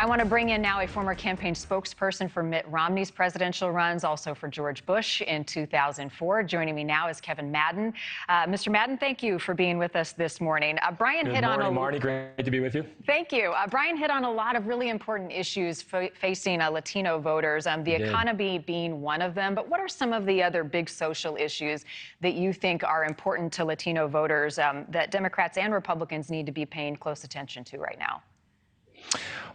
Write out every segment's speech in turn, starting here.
I want to bring in now a former campaign spokesperson for Mitt Romney's presidential runs, also for George Bush in 2004. Joining me now is Kevin Madden. Mr. Madden, thank you for being with us this morning. Brian hit on Marni, great to be with you. Thank you. Brian hit on a lot of really important issues facing Latino voters, the economy being one of them. But what are some of the other big social issues that you think are important to Latino voters that Democrats and Republicans need to be paying close attention to right now?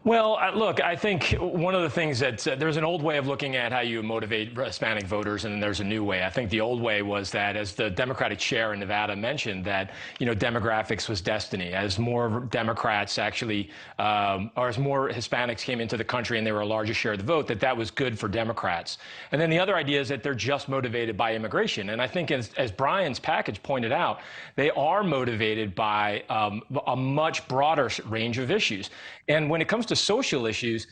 Well, look, I think one of the things that there's an old way of looking at how you motivate Hispanic voters, and then there's a new way. I think the old way was that, as the Democratic chair in Nevada mentioned, that, demographics was destiny. As more Democrats actually, or as more Hispanics came into the country and they were a larger share of the vote, that was good for Democrats. And then the other idea is that they're just motivated by immigration. And I think, as Brian's package pointed out, they are motivated by a much broader range of issues. And when it comes to social issues,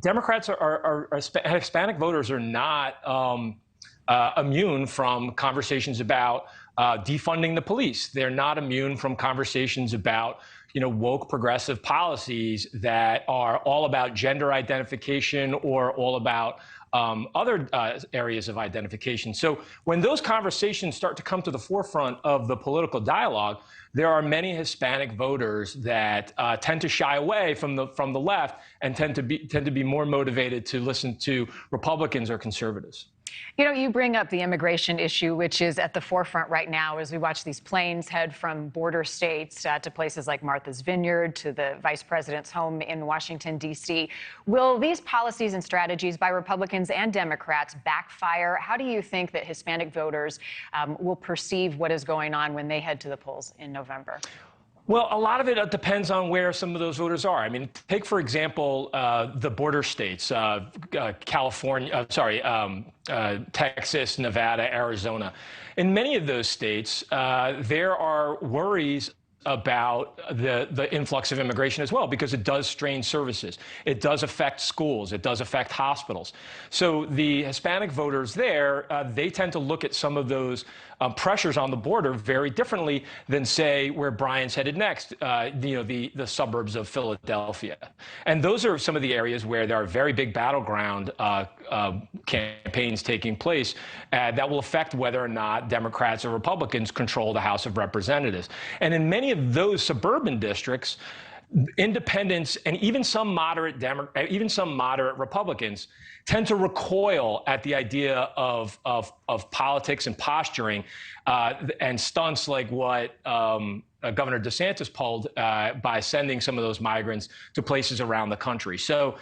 Democrats Hispanic voters are not immune from conversations about defunding the police. They're not immune from conversations about woke progressive policies that are all about gender identification or all about other areas of identification. So when those conversations start to come to the forefront of the political dialogue, there are many Hispanic voters that tend to shy away from the left and tend to be more motivated to listen to Republicans or conservatives. You bring up the immigration issue, which is at the forefront right now as we watch these planes head from border states to places like Martha's Vineyard to the vice president's home in Washington, D.C. Will these policies and strategies by Republicans and Democrats backfire? How do you think that Hispanic voters will perceive what is going on when they head to the polls in November? Well, a lot of it depends on where some of those voters are. I mean, take, for example, the border states, Texas, Nevada, Arizona. In many of those states, there are worries about the influx of immigration as well, because it does strain services. It does affect schools. It does affect hospitals. So the Hispanic voters there, they tend to look at some of those pressures on the border very differently than, say, where Brian's headed next, the suburbs of Philadelphia. And those are some of the areas where there are very big battleground campaigns taking place that will affect whether or not Democrats or Republicans control the House of Representatives. And in many of those suburban districts, independents and even some moderate Republicans tend to recoil at the idea of politics and posturing and stunts like what Governor DeSantis pulled by sending some of those migrants to places around the country. So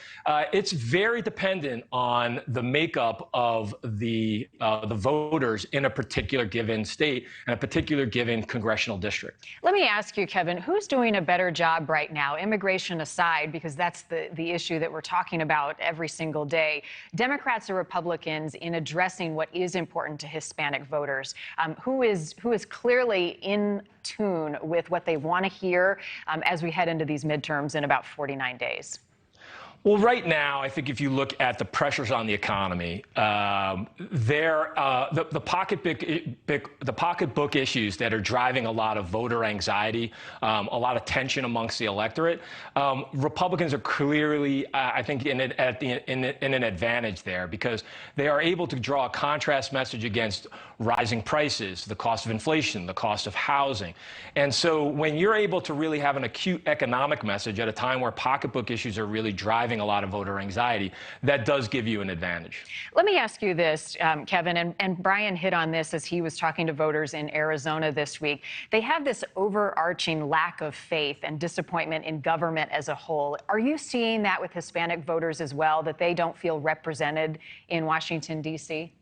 it's very dependent on the makeup of the voters in a particular given state and a particular given congressional district. Let me ask you, Kevin, who's doing a better job right now, immigration aside, because that's the issue that we're talking about every single day, Democrats or Republicans, in addressing what is important to Hispanic voters? Who is clearly in tune with what they want to hear as we head into these midterms in about 49 days? Well, right now, I think if you look at the pressures on the economy, the pocketbook issues that are driving a lot of voter anxiety, a lot of tension amongst the electorate, Republicans are clearly, I think, in an advantage there, because they are able to draw a contrast message against rising prices, the cost of inflation, the cost of housing. And so when you're able to really have an acute economic message at a time where pocketbook issues are really driving a lot of voter anxiety, that does give you an advantage. Let me ask you this, Kevin, and Brian hit on this as he was talking to voters in Arizona this week. They have this overarching lack of faith and disappointment in government as a whole. Are you seeing that with Hispanic voters as well, that they don't feel represented in Washington, D.C.?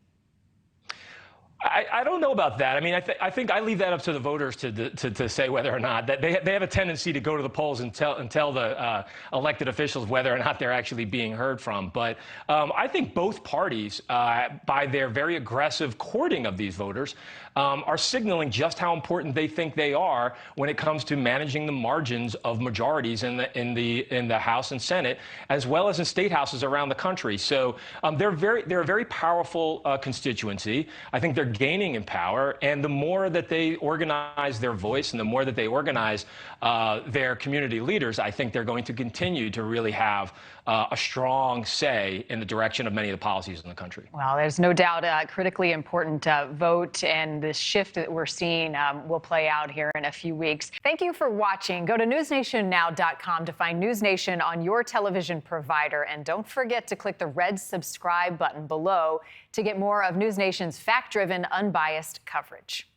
I don't know about that. I mean, I think I leave that up to the voters to say whether or not that they have a tendency to go to the polls and tell the elected officials whether or not they're actually being heard from. But I think both parties, by their very aggressive courting of these voters, are signaling just how important they think they are when it comes to managing the margins of majorities in the House and Senate, as well as in state houses around the country. So they're a very powerful constituency. I think they're gaining in power, and the more that they organize their voice and the more that they organize their community leaders, I think they're going to continue to really have a strong say in the direction of many of the policies in the country. Well, there's no doubt a critically important vote, and this shift that we're seeing will play out here in a few weeks. Thank you for watching. Go to newsnationnow.com to find NewsNation on your television provider, and don't forget to click the red subscribe button below to get more of NewsNation's fact-driven, unbiased coverage.